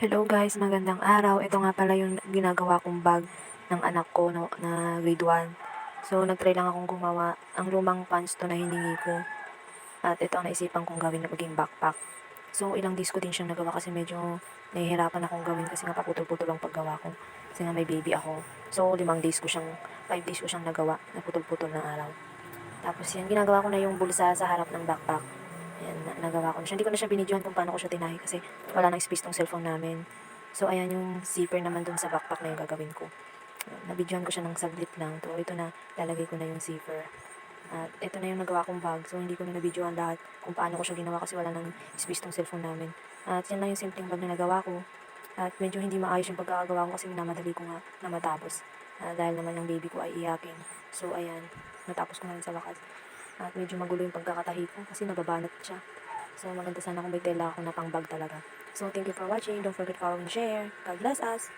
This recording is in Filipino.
Hello guys, magandang araw. Ito nga pala yung ginagawa kong bag ng anak ko no, na grade 1. So, nagtry lang akong gumawa. Ang lumang pants to na hiningi ko. At ito ang naisipan kong gawin na maging backpack. So, ilang days ko din siyang nagawa kasi medyo nahihirapan akong gawin kasi nga paputol-putol ang paggawa ko. Kasi nga may baby ako. So, 5 days ko siyang nagawa na putol-putol na araw. Tapos yan, ginagawa ko na yung bulsa sa harap ng backpack. Ayan, nagawa ko na siya. Hindi ko na siya binidyohan kung paano ko siya tinahi kasi wala nang space tong cellphone namin. So, ayan yung zipper naman dun sa backpack na yung gagawin ko. Nabidyohan ko siya ng saglit lang. So, ito na, lalagay ko na yung zipper. At ito na yung nagawa kong bag. So, hindi ko na nabidyohan lahat kung paano ko siya ginawa kasi wala nang space tong cellphone namin. At yan lang yung simpleng bag na nagawa ko. At medyo hindi maayos yung pagkakagawa ko kasi minamadali ko nga na matapos. Dahil naman yung baby ko ay iyakin. So, ayan, natapos ko na rin sa wakas. At medyo magulo yung pagkakatahi ko kasi nababanat siya. So, maganda sana kung may tela ako na pang bag talaga. So, thank you for watching. Don't forget to follow and share. God bless us!